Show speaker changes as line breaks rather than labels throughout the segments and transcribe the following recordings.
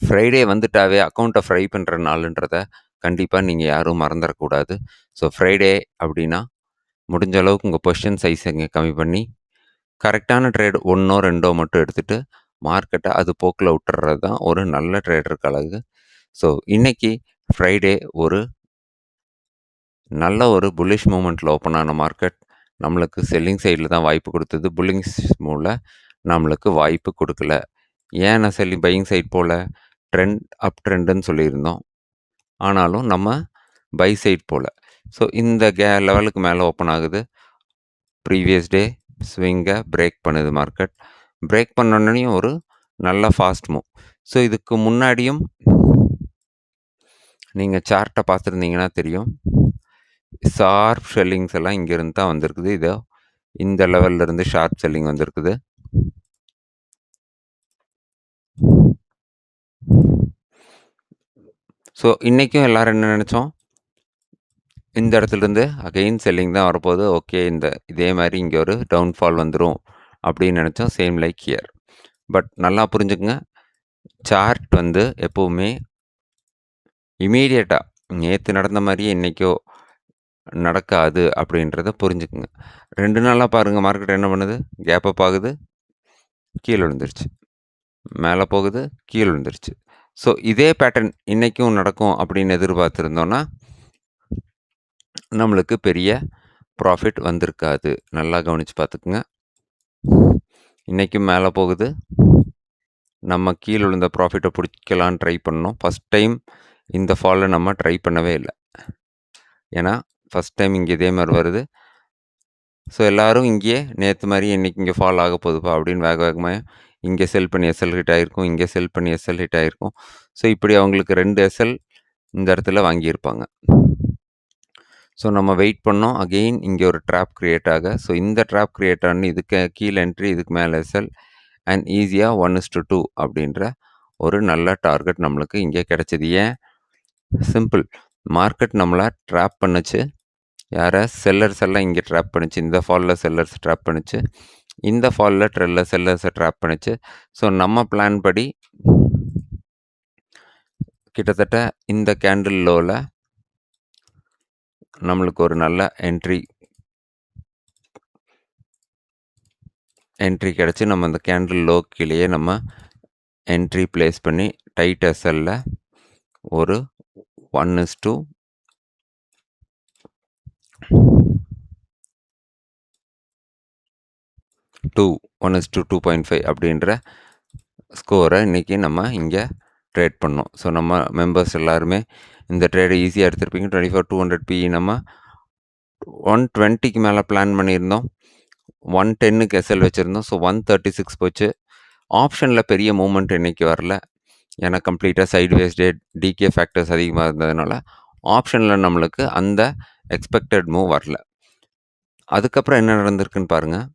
Friday வந்துட்டாவே அக்கௌண்ட்டை fry பண்ணுற நாளுன்றத கண்டிப்பாக நீங்கள் யாரும் மறந்துடக்கூடாது. ஸோ ஃப்ரைடே அப்படின்னா முடிஞ்ச அளவுக்கு உங்கள் பொசிஷன் சைஸை கம்மி பண்ணி கரெக்டான ட்ரேட் 1ஓ 2ஓ மட்டும் எடுத்துகிட்டு மார்க்கெட்டை அது போக்கில் விட்டுறது தான் ஒரு நல்ல ட்ரேடருக்கு அழகு. ஸோ இன்றைக்கி ஃப்ரைடே ஒரு நல்ல ஒரு புல்லிஷ் மூமெண்ட்டில் ஓப்பன் ஆன மார்க்கெட் நம்மளுக்கு செல்லிங் சைடில் தான் வாய்ப்பு கொடுத்தது. புல்லிங் மூவில் நம்மளுக்கு வாய்ப்பு கொடுக்கல. ஏன் நான் பையிங் சைட் போல் ட்ரெண்ட் அப் ட்ரெண்டுன்னு சொல்லியிருந்தோம், ஆனாலும் நம்ம பை சைட் போல். ஸோ இந்த லெவலுக்கு மேலே ஓப்பன் ஆகுது. ப்ரீவியஸ் டே ஸ்விங்கை பிரேக் பண்ணுது மார்க்கெட். பிரேக் பண்ணோடனையும் ஒரு நல்ல ஃபாஸ்ட் மூவ். ஸோ இதுக்கு முன்னாடியும் நீங்கள் சார்ட்டை பார்த்துருந்தீங்கன்னா தெரியும், ஷார்ப் செல்லிங்ஸ் எல்லாம் இங்கேருந்து தான் வந்திருக்குது. இதோ இந்த லெவல்லேருந்து ஷார்ப் செல்லிங் வந்திருக்குது. ஸோ இன்றைக்கும் எல்லோரும் என்ன நினச்சோம், இந்த இடத்துலேருந்து அகெயின் செல்லிங் தான் வரப்போகுது. ஓகே, இதே மாதிரி இங்கே ஒரு டவுன்ஃபால் வந்துடும் அப்படின்னு நினச்சோம். Same like here. பட் நல்லா புரிஞ்சுக்குங்க, சார்ட் வந்து எப்போவுமே இமீடியட்டாக நேற்று நடந்த மாதிரியே இன்றைக்கோ நடக்காது அப்படின்றத புரிஞ்சுக்குங்க. 2 நாளாக பாருங்கள், மார்க்கெட் என்ன பண்ணுது, கேப் அப் ஆகுது, கீழே விழுந்துருச்சு, மேலே போகுது, கீழே விழுந்துருச்சு. ஸோ இதே பேட்டர்ன் இன்றைக்கும் நடக்கும் அப்படின்னு எதிர்பார்த்துருந்தோன்னா நம்மளுக்கு பெரிய ப்ராஃபிட் வந்திருக்காது. நல்லா கவனித்து பார்த்துக்குங்க. இன்றைக்கும் மேலே போகுது, நம்ம கீழே விழுந்த ப்ராஃபிட்டை பிடிக்கலான்னு ட்ரை பண்ணோம். ஃபஸ்ட் டைம் இந்த ஃபாலை நம்ம ட்ரை பண்ணவே இல்லை, ஏன்னா ஃபஸ்ட் டைம் இங்கே இதே மாதிரி வருது. ஸோ எல்லோரும் இங்கேயே நேற்று மாதிரி இன்றைக்கி இங்கே ஃபால் ஆக போகுதுப்பா அப்படின்னு வேகமாக இங்கே செல் பண்ணி எஸ்எல் ஹிட் ஆகிருக்கும், இங்கே செல் பண்ணி எஸ்எல் ஹிட் ஆகிருக்கும். ஸோ இப்படி அவங்களுக்கு 2 எஸ்எல் இந்த இடத்துல வாங்கியிருப்பாங்க. ஸோ நம்ம வெயிட் பண்ணோம், அகெயின் இங்கே ஒரு ட்ராப் க்ரியேட் ஆக. ஸோ இந்த ட்ராப் க்ரியேட் ஆனு இதுக்கு கீழே என்ட்ரி, இதுக்கு மேலே எஸ்எல் அண்ட் ஈஸியாக 1:2 அப்படின்ற ஒரு நல்ல டார்கெட் நம்மளுக்கு இங்கே கிடச்சிது. ஏன்? சிம்பிள், மார்க்கெட் நம்மளை ட்ராப் பண்ணுச்சு. யாரை? செல்லர்ஸ் எல்லாம் இங்கே ட்ராப் பண்ணிச்சு. இந்த ஃபாலில் செல்லர்ஸ் ட்ராப் பண்ணிச்சு, இந்த ஃபாலில் செல்லர்ஸை ட்ராப் பண்ணிச்சு. ஸோ நம்ம பிளான் படி கிட்டத்தட்ட இந்த கேண்டில் லோவில் நம்மளுக்கு ஒரு நல்ல என்ட்ரி கிடச்சி, நம்ம இந்த கேண்டில் லோ கீழேயே நம்ம என்ட்ரி பிளேஸ் பண்ணி டைட் எஸ்எல்ல ஒரு 1:2.5 அப்படின்ற ஸ்கோரை இன்றைக்கி நம்ம இங்கே ட்ரேட் பண்ணோம். ஸோ நம்ம மெம்பர்ஸ் எல்லாருமே இந்த ட்ரேடை ஈஸியாக எடுத்துருப்பீங்க. 24,200 PE நம்ம 120க்கு மேலே பிளான் பண்ணியிருந்தோம், 110க்கு எஸ்எல் வச்சுருந்தோம். ஸோ 136 போச்சு. ஆப்ஷனில் பெரிய மூமெண்ட் இன்றைக்கி வரல, ஏன்னா கம்ப்ளீட்டாக சைட்வேஸ் டிகே ஃபேக்டர்ஸ் அதிகமாக இருந்ததுனால ஆப்ஷனில் நம்மளுக்கு அந்த எக்ஸ்பெக்டட் மூவ் வரல. அதுக்கப்புறம் என்ன நடந்திருக்குன்னு பாருங்கள்.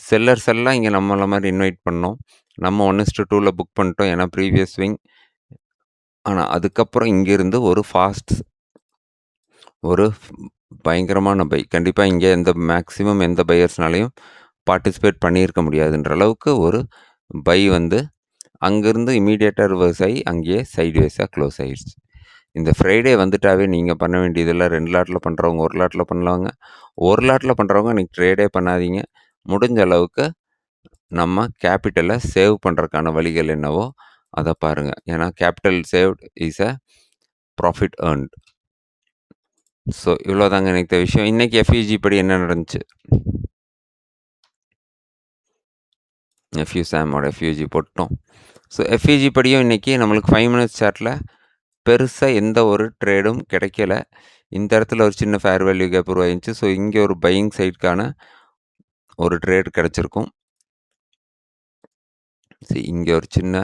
செல்லர்ஸ் எல்லாம் இங்கே நம்மள மாதிரி இன்வைட் பண்ணோம், நம்ம 1:2ல புக் பண்ணிட்டோம், ஏன்னா ப்ரீவியஸ் ஸ்விங். ஆனால் அதுக்கப்புறம் இங்கேருந்து ஒரு பயங்கரமான பை. கண்டிப்பாக இங்கே மேக்ஸிமம் எந்த பையர்ஸ்னாலையும் பார்ட்டிசிபேட் பண்ணியிருக்க முடியாதுன்ற அளவுக்கு ஒரு பை வந்து அங்கேருந்து இமீடியட்டாக ரிவர்ஸ் ஆகி அங்கேயே சைட்வேஸாக க்ளோஸ் ஆகிடுச்சு. இந்த ஃப்ரைடே வந்துட்டாவே நீங்கள் பண்ண வேண்டியதில்லை. 2 லாட்டில் பண்ணுறவங்க 1 லாட்டில் பண்ணலாங்க. 1 லாட்டில் பண்ணுறவங்க இன்றைக்கி ட்ரேடே பண்ணாதீங்க. முடிஞ்ச அளவுக்கு நம்ம கேபிட்டலை சேவ் பண்ணுறதுக்கான வழிகள் என்னவோ அதை பாருங்கள். ஏன்னா capital saved is a profit earned. So இவ்வளோதாங்க எனக்கு விஷயம். இன்றைக்கி எஃப்இஜி படி என்ன நடந்துச்சு, சாமோட எஃப்யூஜி போட்டோம். ஸோ எஃப்இஜி படியும் இன்றைக்கி நம்மளுக்கு 5 மினிட்ஸ் சார்ட்டில் பெருசாக எந்த ஒரு ட்ரேடும் கிடைக்கல. இந்த இடத்துல ஒரு சின்ன ஃபேர் வேல்யூ கேப் உருவாயிருந்துச்சு. ஸோ இங்கே ஒரு பையிங் சைடுக்கான ஒரு ட்ரேட் கிடச்சிருக்கும். இங்கே ஒரு சின்ன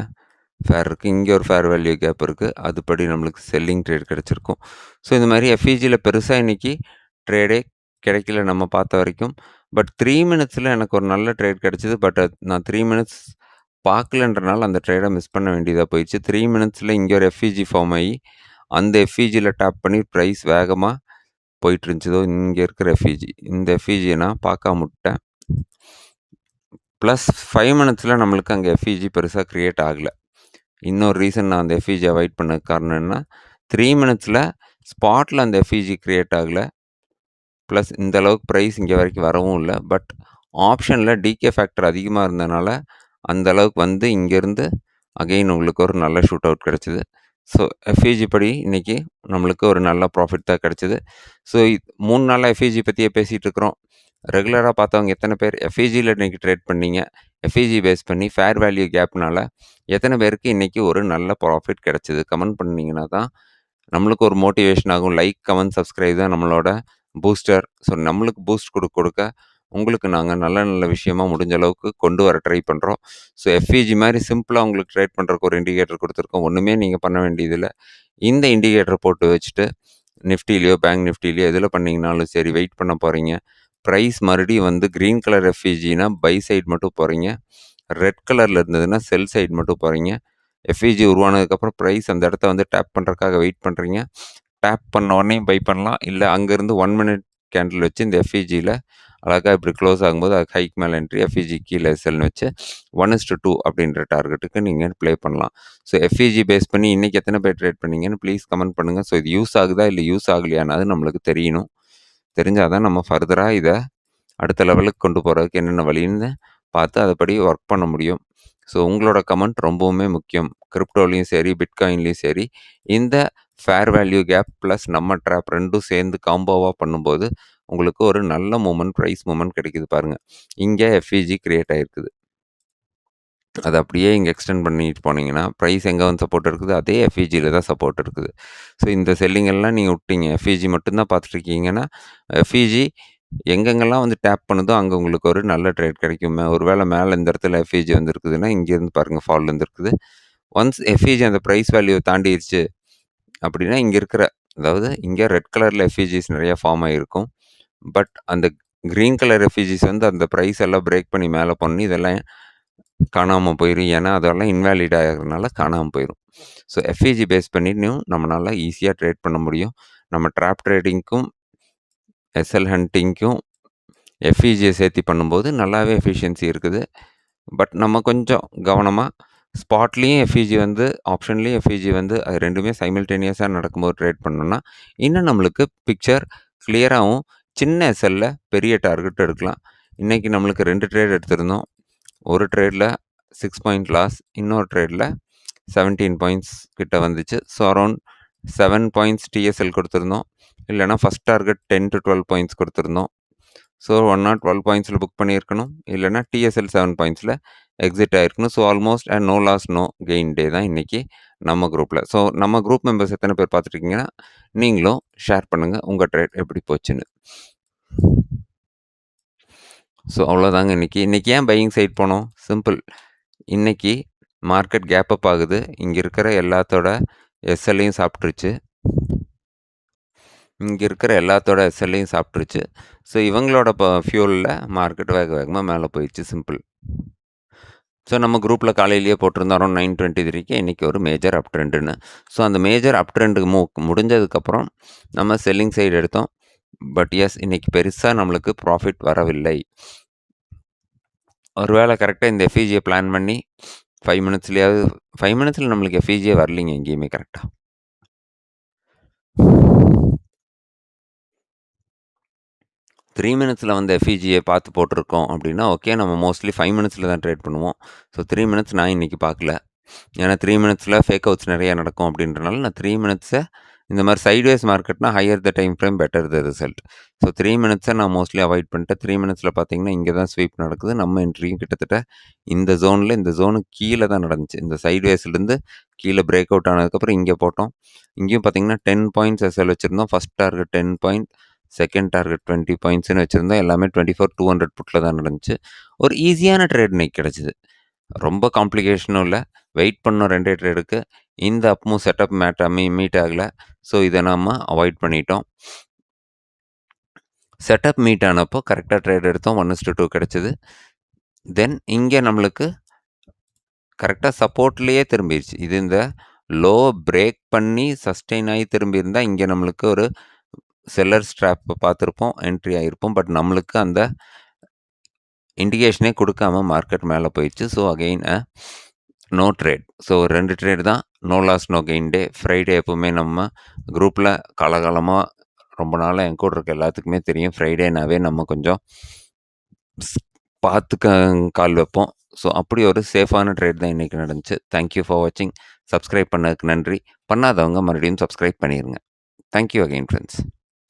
ஃபேர் இருக்குது, இங்கே ஒரு ஃபேர் வேல்யூ கேப் இருக்குது, அதுபடி நம்மளுக்கு செல்லிங் ட்ரேட் கிடச்சிருக்கும். ஸோ இந்த மாதிரி எஃப்இஜியில் பெருசாக இன்றைக்கி ட்ரேடே கிடைக்கல நம்ம பார்த்த வரைக்கும். பட் 3 மினிட்ஸில் எனக்கு ஒரு நல்ல ட்ரேட் கிடச்சிது. பட் நான் 3 மினிட்ஸ் பார்க்கலன்றனால அந்த ட்ரேடை மிஸ் பண்ண வேண்டியதாக போயிடுச்சு. 3 மினிட்ஸில் இங்கே ஒரு எஃப்இஜி ஃபார்ம் ஆகி அந்த எஃப்இஜியில் டேப் பண்ணி ப்ரைஸ் வேகமாக போயிட்டு இருந்துச்சதோ. இங்கே இருக்கிற எஃப்இஜி, இந்த எஃப்இஜியை நான் பார்க்காம விட்டேன். +5 மினிட்ஸில் நம்மளுக்கு அங்கே எஃப்இஜி பெருசாக க்ரியேட் ஆகலை. இன்னொரு ரீசன் நான் அந்த எஃப்இஜி அவாய்ட் பண்ணதுக்கு காரணம் என்னன்னா, 3 மினிட்ஸில் ஸ்பாட்டில் அந்த எஃப்இஜி கிரியேட் ஆகலை. ப்ளஸ் இந்த அளவுக்கு ப்ரைஸ் இங்கே வரைக்கும் வரவும் இல்லை. பட் ஆப்ஷனில் டிகே ஃபேக்டர் அதிகமாக இருந்தனால அந்த அளவுக்கு வந்து இங்கேருந்து அகெயின் உங்களுக்கு ஒரு நல்ல ஷூட் அவுட் கிடச்சிது. ஸோ எஃப்இஜி படி இன்றைக்கி நம்மளுக்கு ஒரு நல்ல ப்ராஃபிட் தான் கிடச்சிது. ஸோ 3 நாளாக எஃப்இஜி பற்றியே பேசிகிட்டு இருக்கிறோம். ரெகுலராக பார்த்தவங்க எத்தனை பேர் எஃப்இஜியில் இன்றைக்கி ட்ரேட் பண்ணீங்க? எஃப்இஜி பேஸ் பண்ணி ஃபேர் வேல்யூ கேப்னால எத்தனை பேருக்கு இன்றைக்கி ஒரு நல்ல ப்ராஃபிட் கிடச்சிது? கமெண்ட் பண்ணிங்கன்னா தான் நம்மளுக்கு ஒரு மோட்டிவேஷன் ஆகும். லைக், கமெண்ட், சப்ஸ்கிரைப் தான் நம்மளோட பூஸ்டர். ஸோ நம்மளுக்கு பூஸ்ட் கொடுக்க உங்களுக்கு நாங்கள் நல்ல நல்ல விஷயமா முடிஞ்ச அளவுக்கு கொண்டு வர ட்ரை பண்ணுறோம். ஸோ எஃப்இஜி மாதிரி சிம்பிளாக உங்களுக்கு ட்ரேட் பண்ணுறதுக்கு ஒரு இண்டிகேட்டர் கொடுத்துருக்கோம். ஒன்றுமே நீங்கள் பண்ண வேண்டியதில்லை. இந்த இண்டிகேட்டர் போட்டு வச்சுட்டு நிஃப்டிலையோ பேங்க் நிஃப்டிலையோ எதில் பண்ணிங்கனாலும் சரி வெயிட் பண்ண போகிறீங்க. ப்ரைஸ் மறுபடியும் வந்து க்ரீன் கலர் எஃப்இஜினா பை சைடு மட்டும் போகிறீங்க. ரெட் கலரில் இருந்ததுன்னா செல் சைடு மட்டும் போகிறீங்க. எஃப்இஜி உருவானதுக்கப்புறம் ப்ரைஸ் அந்த இடத்த வந்து டேப் பண்ணுறதுக்காக வெயிட் பண்ணுறீங்க. டேப் பண்ண உடனே பை பண்ணலாம். இல்லை அங்கேருந்து 1 மினிட் கேண்டில் வச்சு இந்த எஃப்இஜியில் அழகாக இப்படி க்ளோஸ் ஆகும்போது அது ஹைக் மேலே என்ட்ரி, எஃப்இஜி கீழே செல்னு வச்சு 1:2 அப்படின்ற டார்கெட்டுக்கு நீங்கள் ப்ளே பண்ணலாம். ஸோ எஃப்இஜி பேஸ் பண்ணி இன்றைக்கி எத்தனை பேர் ட்ரேட் பண்ணீங்கன்னு ப்ளீஸ் கமெண்ட் பண்ணுங்கள். ஸோ இது யூஸ் ஆகுதா இல்லை யூஸ் ஆகலையானது நம்மளுக்கு தெரியணும். தெரிஞ்சால் தான் நம்ம ஃபர்தராக இதை அடுத்த லெவலுக்கு கொண்டு போகிறதுக்கு என்னென்ன வழின்னு பார்த்து அதைப்படி ஒர்க் பண்ண முடியும். ஸோ உங்களோட கமெண்ட் ரொம்பவுமே முக்கியம். கிரிப்டோலையும் சரி, பிட்காயின்லேயும் சரி, இந்த ஃபேர் வேல்யூ கேப் ப்ளஸ் நம்ம ட்ராப் ரெண்டும் சேர்ந்து காம்போவாக பண்ணும்போது உங்களுக்கு ஒரு நல்ல மூமெண்ட், ப்ரைஸ் மூமெண்ட் கிடைக்குது பாருங்கள். இங்கே எஃப்இஜி கிரியேட் ஆகிருக்குது. அதை அப்படியே இங்கே எக்ஸ்டெண்ட் பண்ணிட்டு போனீங்கன்னா ப்ரைஸ் எங்கே வந்து சப்போர்ட் இருக்குது, அதே எஃப்இஜியில் தான் சப்போர்ட் இருக்குது. ஸோ இந்த செல்லிங் எல்லாம் நீங்கள் விட்டீங்க, எஃப்இஜி மட்டும்தான் பார்த்துட்ருக்கீங்கன்னா எஃப்இஜி எங்கெங்கெல்லாம் வந்து டேப் பண்ணுதோ அங்கே உங்களுக்கு ஒரு நல்ல ட்ரேட் கிடைக்கும். ஒருவேளை மேலே இந்த இடத்துல எஃப்இஜி வந்துருக்குதுன்னா இங்கேருந்து பாருங்கள் ஃபால் வந்துருக்குது. ஒன்ஸ் எஃப்இஜி அந்த ப்ரைஸ் வேல்யூவை தாண்டிடுச்சு அப்படின்னா இங்கே இருக்கிற, அதாவது இங்கே ரெட் கலரில் எஃப்இஜிஸ் நிறையா ஃபார்ம் ஆகிருக்கும். பட் அந்த க்ரீன் கலர் எஃப்இஜிஸ் வந்து அந்த ப்ரைஸ் எல்லாம் பிரேக் பண்ணி மேலே பண்ணி இதெல்லாம் காணாமல் போயிடும். ஏன்னா அதெல்லாம் இன்வேலிட் ஆகிறதுனால காணாமல் போயிடும். ஸோ எஃப்இஜி பேஸ் பண்ணியும் நம்மளால் ஈஸியாக ட்ரேட் பண்ண முடியும். நம்ம ட்ராப் ட்ரேடிங்க்கும் எஸ்எல் ஹண்டிங்க்கும் எஃப்இஜியை சேர்த்து பண்ணும்போது நல்லாவே எஃபிஷியன்சி இருக்குது. பட் நம்ம கொஞ்சம் கவனமாக ஸ்பாட்லேயும் எஃப்இஜி வந்து ஆப்ஷன்லேயும் எஃப்இஜி வந்து அது ரெண்டுமே சைமல்டேனியஸாக நடக்கும்போது ட்ரேட் பண்ணோன்னா இன்னும் நம்மளுக்கு பிக்சர் கிளியராகவும் சின்ன எஸ்எல்ல பெரிய டார்கெட் எடுக்கலாம். இன்றைக்கி நம்மளுக்கு 2 ட்ரேட் எடுத்திருந்தோம். ஒரு ட்ரேடில் 6 பாயிண்ட் லாஸ், இன்னொரு ட்ரேடில் 17 பாயிண்ட்ஸ் கிட்ட வந்துச்சு. ஸோ அரௌண்ட் 7 பாயிண்ட்ஸ் டிஎஸ்எல் கொடுத்துருந்தோம். இல்லைனா ஃபஸ்ட் டார்கெட் 10 to 12 பாயிண்ட்ஸ் கொடுத்துருந்தோம். ஸோ 112 பாயிண்ட்ஸில் புக் பண்ணியிருக்கணும். இல்லைனா டிஎஸ்எல் 7 பாயிண்ட்ஸில் எக்ஸிட் ஆகிருக்கணும். So almost no loss no gain day தான் இன்றைக்கி நம்ம குரூப்பில். ஸோ நம்ம குரூப் மெம்பர்ஸ் எத்தனை பேர் பார்த்துருக்கீங்கன்னா நீங்களும் ஷேர் பண்ணுங்கள் உங்கள் ட்ரேட் எப்படி போச்சுன்னு. ஸோ அவ்வளோதாங்க இன்றைக்கி ஏன் பையிங் சைட் போனோம்? சிம்பிள். இன்றைக்கி மார்க்கெட் கேப் அப் ஆகுது. இங்கே இருக்கிற எல்லாத்தோட எஸ்எல்லையும் சாப்பிட்ருச்சு. சாப்பிட்ருச்சு. ஸோ இவங்களோட ஃபியூலில் மார்க்கெட் வேகமாக மேலே போயிடுச்சு. சிம்பிள். ஸோ நம்ம குரூப்பில் காலையிலேயே போட்டிருந்தோம் அரௌண்ட் 9:23க்கு இன்றைக்கி ஒரு மேஜர் அப் ட்ரெண்டுன்னு. ஸோ அந்த மேஜர் அப் ட்ரெண்டு முடிஞ்சதுக்கப்புறம் நம்ம செல்லிங் சைடு எடுத்தோம். பட் எஸ் இன்றைக்கி பெருசாக நம்மளுக்கு ப்ராஃபிட் வரவில்லை. ஒருவேளை கரெக்டாக இந்த எஃப்இஜியை பிளான் பண்ணி 5 மினிட்ஸில் நம்மளுக்கு எஃப்இஜியே வரலிங்க எங்கேயுமே கரெக்டாக. 3 மினிட்ஸில் வந்து எஃப்இஜியை பார்த்து போட்டிருக்கோம் அப்படின்னா ஓகே, நம்ம மோஸ்ட்லி 5 மினிட்ஸில் தான் ட்ரேட் பண்ணுவோம். ஸோ 3 மினிட்ஸ் நான் இன்றைக்கி பார்க்கல. ஏன்னா 3 மினிட்ஸில் ஃபேக் அவுட்ஸ் நிறையா நடக்கும் அப்படின்றனால நான் 3 மினிட்ஸை இந்த மாதிரி சைட்வேஸ் மார்க்கெட்னா higher the time frame better the result. So 3 மினிட்ஸை நான் மோஸ்ட்லி அவாய்ட் பண்ணிட்டேன். 3 மினிட்ஸில் பார்த்தீங்கன்னா இங்கே தான் ஸ்வீப் நடக்குது. நம்ம என்ட்ரியும் கிட்டத்தட்ட இந்த ஜோனில், இந்த ஜோனுக்கு கீழே தான் நடந்துச்சு. இந்த சைட்வேஸ்லேருந்து கீழே பிரேக் அவுட் ஆனதுக்கப்புறம் இங்கே போட்டோம். இங்கேயும் பார்த்தீங்கன்னா 10 பாயிண்ட்ஸ் எஸ்எல் வச்சுருந்தோம். First target 10 point, second target 20 பாயிண்ட்ஸ்னு வச்சுருந்தோம். எல்லாமே 24,200 புட்டில் தான் நடந்துச்சு. ஒரு ஈஸியான ட்ரேட் இன்னைக்கு கிடச்சிது. ரொம்ப காம்ப்ளிகேஷனும் இல்லை. வெயிட் பண்ணோம் 2 ட்ரேடுக்கு. இந்த அப்பும் செட்டப் மீட் ஆகலை. ஸோ இதை நம்ம அவாய்ட் பண்ணிட்டோம். செட்டப் மீட் ஆனப்போ கரெக்டாக ட்ரேட் எடுத்தோம். 1:2 கிடச்சிது. தென் இங்கே நம்மளுக்கு கரெக்டாக சப்போர்ட்லேயே திரும்பிடுச்சு. இது இந்த லோ பிரேக் பண்ணி சஸ்டெயின் ஆகி திரும்பியிருந்தால் இங்கே நம்மளுக்கு ஒரு செல்லர் ஸ்ட்ராப் பார்த்துருப்போம், என்ட்ரி ஆகிருப்போம். பட் நம்மளுக்கு அந்த இண்டிகேஷனே கொடுக்காம மார்க்கெட் மேலே போயிடுச்சு. So again no trade. So 2 trade தான். No loss, no gain day. Friday எப்பவுமே நம்ம குரூப்ல காலகாலமா ரொம்ப நாளா என் கூட இருக்க எல்லாத்துக்குமே தெரியும். ஃப்ரைடேனாவே நம்ம கொஞ்சம் ஸ் பார்த்து கால் வைப்போம். ஸோ அப்படி ஒரு சேஃபான ட்ரேட் தான் இன்னைக்கு நடந்துச்சு. தேங்க் யூ ஃபார் வாட்சிங். சப்ஸ்கிரைப் பண்ணதுக்கு நன்றி. பண்ணாதவங்க மறுபடியும் சப்ஸ்கிரைப் பண்ணிருங்க. Thank you again friends.